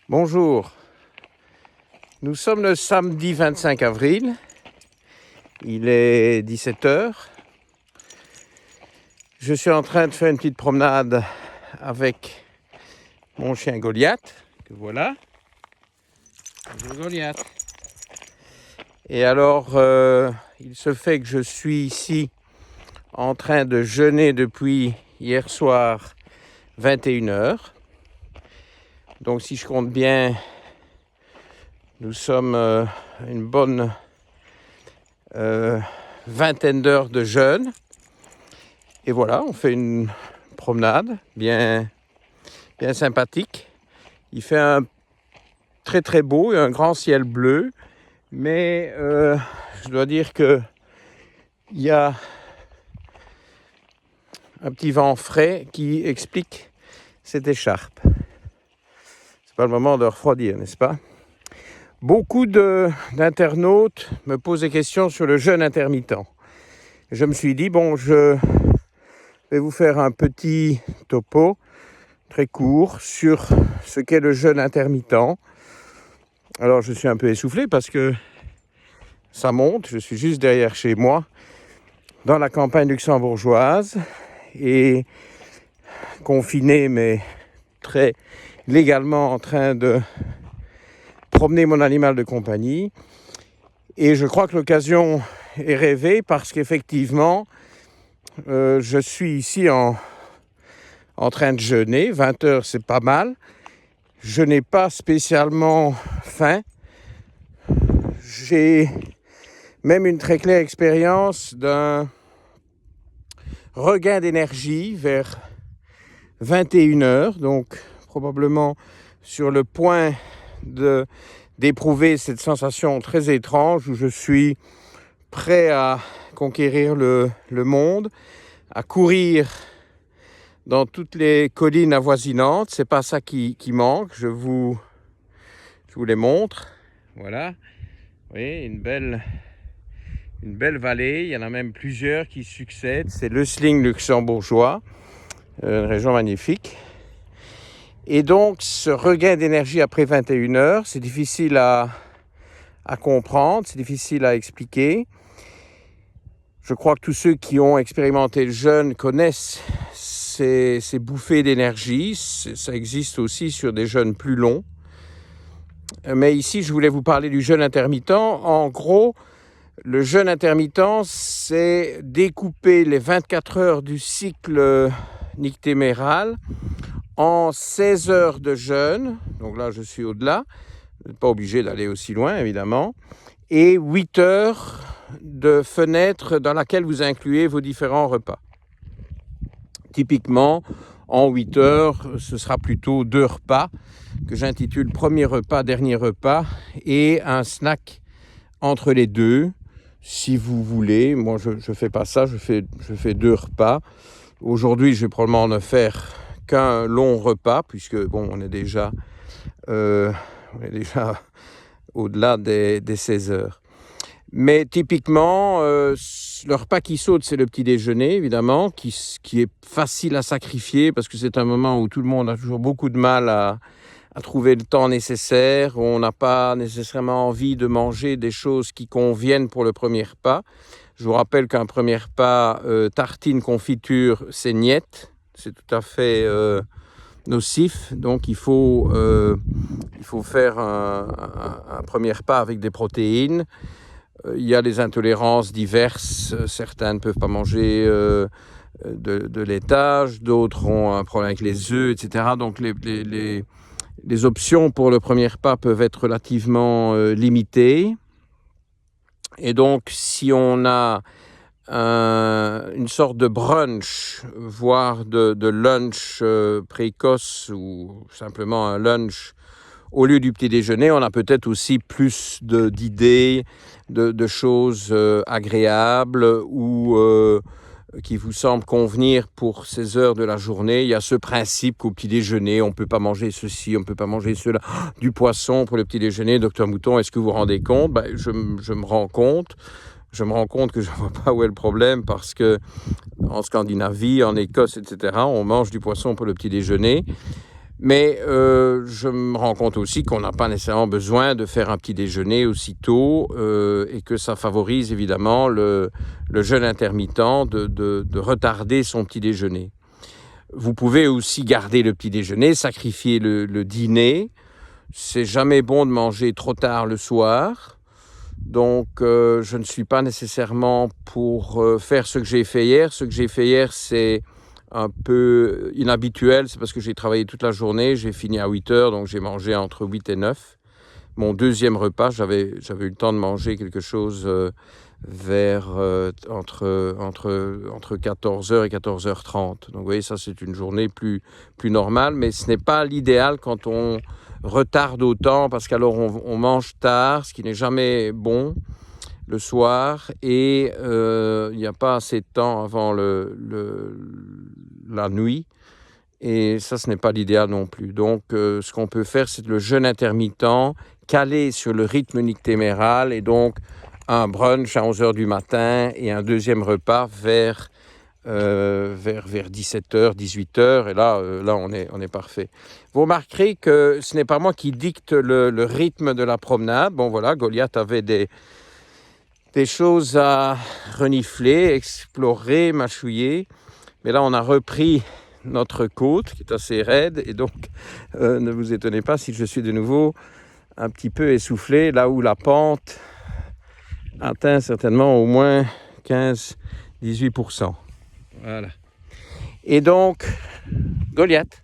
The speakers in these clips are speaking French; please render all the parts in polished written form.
Bonjour, nous sommes le samedi 25 avril, il est 17h. Je suis en train de faire une petite promenade avec mon chien Goliath, que voilà. Bonjour Goliath. Et alors, il se fait que je suis ici en train de jeûner depuis hier soir 21h. Donc si je compte bien, nous sommes une bonne vingtaine d'heures de jeûne. Et voilà, on fait une promenade bien sympathique. Il fait un très très beau et un grand ciel bleu. Mais je dois dire qu'il y a un petit vent frais qui explique cette écharpe. C'est pas le moment de refroidir, n'est-ce pas? Beaucoup d'internautes me posent des questions sur le jeûne intermittent. Je me suis dit, je vais vous faire un petit topo très court sur ce qu'est le jeûne intermittent. Alors je suis un peu essoufflé parce que ça monte, je suis juste derrière chez moi, dans la campagne luxembourgeoise, et confiné mais très légalement en train de promener mon animal de compagnie. Et je crois que l'occasion est rêvée parce qu'effectivement, je suis ici en train de jeûner. 20 heures, c'est pas mal. Je n'ai pas spécialement faim. J'ai même une très claire expérience d'un regain d'énergie vers 21h, donc probablement sur le point d'éprouver cette sensation très étrange où je suis prêt à conquérir le monde, à courir dans toutes les collines avoisinantes. C'est pas ça qui manque, je vous les montre. Voilà, vous voyez, une belle vallée, il y en a même plusieurs qui succèdent. C'est l'Ösling luxembourgeois, une région magnifique. Et donc, ce regain d'énergie après 21h, c'est difficile à comprendre, c'est difficile à expliquer. Je crois que tous ceux qui ont expérimenté le jeûne connaissent ces bouffées d'énergie. Ça existe aussi sur des jeûnes plus longs. Mais ici, je voulais vous parler du jeûne intermittent. En gros, le jeûne intermittent, c'est découper les 24 heures du cycle nictéméral en 16 heures de jeûne, donc là je suis au-delà, vous n'êtes pas obligé d'aller aussi loin évidemment, et 8 heures de fenêtre dans laquelle vous incluez vos différents repas. Typiquement, en 8 heures, ce sera plutôt 2 repas que j'intitule premier repas, dernier repas, et un snack entre les deux, si vous voulez. Moi je ne fais pas ça, je fais 2 repas. Aujourd'hui je vais probablement ne faire qu'un long repas, puisque on est déjà au-delà des 16 heures. Mais typiquement, le repas qui saute, c'est le petit déjeuner, évidemment, qui est facile à sacrifier, parce que c'est un moment où tout le monde a toujours beaucoup de mal à trouver le temps nécessaire, où on n'a pas nécessairement envie de manger des choses qui conviennent pour le premier repas. Je vous rappelle qu'un premier repas, tartine, confiture, c'est niet. C'est tout à fait nocif, donc il faut faire un premier repas avec des protéines. Il y a des intolérances diverses, certains ne peuvent pas manger de laitage, d'autres ont un problème avec les œufs, etc. Donc les options pour le premier repas peuvent être relativement limitées. Et donc si on a une sorte de brunch, voire de lunch précoce ou simplement un lunch au lieu du petit déjeuner, on a peut-être aussi plus d'idées, de choses agréables ou qui vous semblent convenir pour ces heures de la journée. Il y a ce principe qu'au petit déjeuner, on ne peut pas manger ceci, on ne peut pas manger cela. Du poisson pour le petit déjeuner, docteur Mouton, est-ce que vous vous rendez compte? Je me rends compte. Je me rends compte que je ne vois pas où est le problème parce que en Scandinavie, en Écosse, etc., on mange du poisson pour le petit déjeuner. Mais je me rends compte aussi qu'on n'a pas nécessairement besoin de faire un petit déjeuner aussitôt et que ça favorise évidemment le jeûne intermittent de retarder son petit déjeuner. Vous pouvez aussi garder le petit déjeuner, sacrifier le dîner. C'est jamais bon de manger trop tard le soir. Donc je ne suis pas nécessairement pour faire ce que j'ai fait hier. Ce que j'ai fait hier, c'est un peu inhabituel, c'est parce que j'ai travaillé toute la journée, j'ai fini à 8 heures, donc j'ai mangé entre 8 et 9. Mon deuxième repas, j'avais eu le temps de manger quelque chose vers entre 14h et 14h30. Donc vous voyez, ça c'est une journée plus normale, mais ce n'est pas l'idéal quand on retarde autant, parce qu'alors on mange tard, ce qui n'est jamais bon le soir, et il n'y a pas assez de temps avant la nuit, et ça, ce n'est pas l'idéal non plus. Donc, ce qu'on peut faire, c'est le jeûne intermittent, calé sur le rythme nictéméral, et donc un brunch à 11h du matin et un deuxième repas vers 17h, 18h, et là on est parfait. Vous remarquerez que ce n'est pas moi qui dicte le rythme de la promenade. Bon voilà, Goliath avait des choses à renifler, explorer, mâchouiller. Mais là, on a repris notre côte qui est assez raide, et donc ne vous étonnez pas si je suis de nouveau un petit peu essoufflé, là où la pente atteint certainement au moins 15-18%. Voilà. Et donc, Goliath.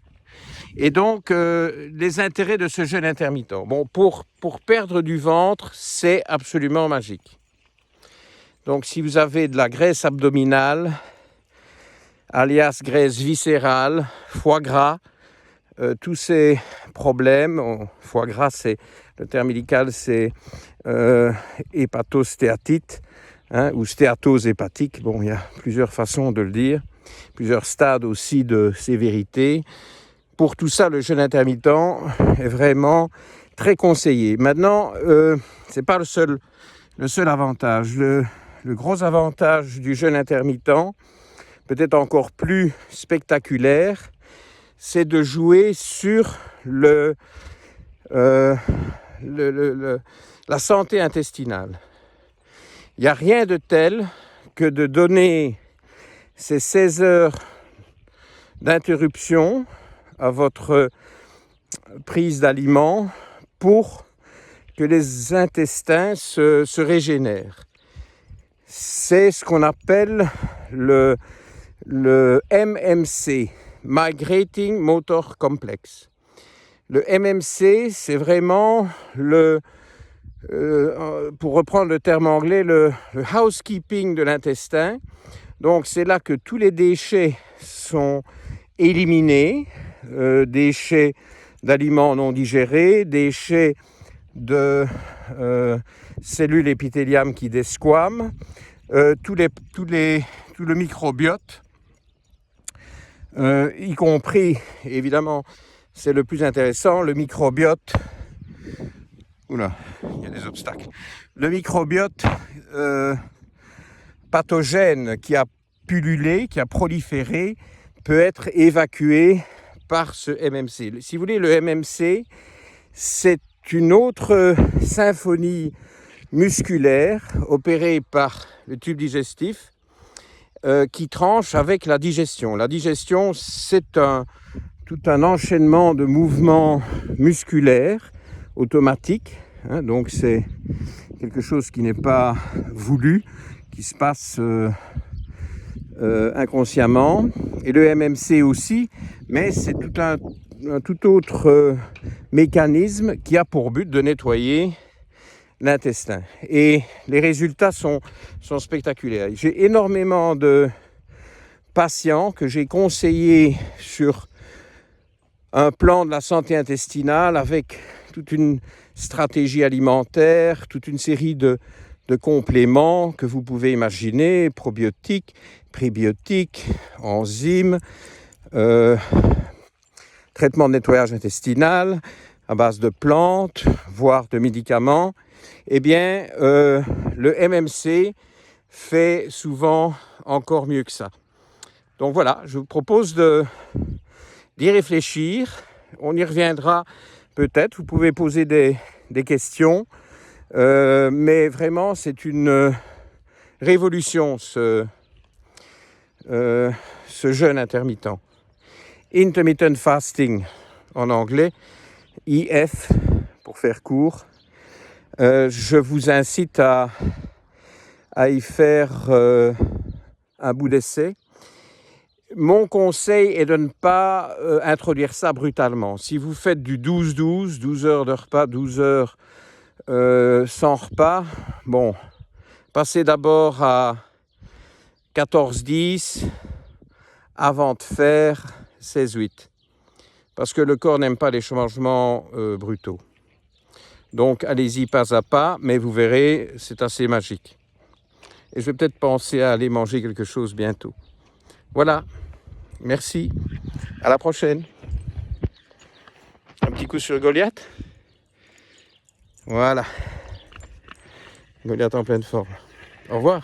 Et donc, les intérêts de ce jeûne intermittent. Bon, pour perdre du ventre, c'est absolument magique. Donc, si vous avez de la graisse abdominale, alias graisse viscérale, foie gras, tous ces problèmes, foie gras, le terme médical, c'est hépatostéatite, ou stéatose hépatique. Bon, il y a plusieurs façons de le dire, plusieurs stades aussi de sévérité. Pour tout ça, le jeûne intermittent est vraiment très conseillé. Maintenant, ce n'est pas le seul avantage. Le gros avantage du jeûne intermittent, peut-être encore plus spectaculaire, c'est de jouer sur la santé intestinale. Il n'y a rien de tel que de donner ces 16 heures d'interruption à votre prise d'aliments pour que les intestins se régénèrent. C'est ce qu'on appelle le MMC, Migrating Motor Complex. Le MMC, c'est vraiment pour reprendre le terme anglais, le housekeeping de l'intestin. Donc c'est là que tous les déchets sont éliminés, déchets d'aliments non digérés, déchets de cellules épithéliales qui desquament, tout le microbiote, y compris, évidemment, c'est le plus intéressant, le microbiote. Oula, il y a des obstacles. Le microbiote pathogène qui a pullulé, qui a proliféré, peut être évacué par ce MMC. Si vous voulez, le MMC, c'est une autre symphonie musculaire opérée par le tube digestif qui tranche avec la digestion. La digestion, c'est tout un enchaînement de mouvements musculaires automatiques. Donc c'est quelque chose qui n'est pas voulu, qui se passe inconsciemment. Et le MMC aussi, mais c'est un tout autre mécanisme qui a pour but de nettoyer l'intestin. Et les résultats sont spectaculaires. J'ai énormément de patients que j'ai conseillés sur un plan de la santé intestinale avec toute une stratégie alimentaire, toute une série de compléments que vous pouvez imaginer, probiotiques, prébiotiques, enzymes, traitement de nettoyage intestinal à base de plantes, voire de médicaments. Eh bien, le MMC fait souvent encore mieux que ça. Donc voilà, je vous propose d'y réfléchir. On y reviendra peut-être. Vous pouvez poser des questions. Mais vraiment, c'est une révolution, ce jeûne intermittent. Intermittent fasting en anglais, IF pour faire court. Je vous incite à y faire un bout d'essai. Mon conseil est de ne pas introduire ça brutalement. Si vous faites du 12-12, 12 heures de repas, 12 heures sans repas, bon, passez d'abord à 14-10 avant de faire 16-8. Parce que le corps n'aime pas les changements brutaux. Donc allez-y pas à pas, mais vous verrez, c'est assez magique. Et je vais peut-être penser à aller manger quelque chose bientôt. Voilà, merci, à la prochaine. Un petit coup sur Goliath. Voilà, Goliath en pleine forme. Au revoir.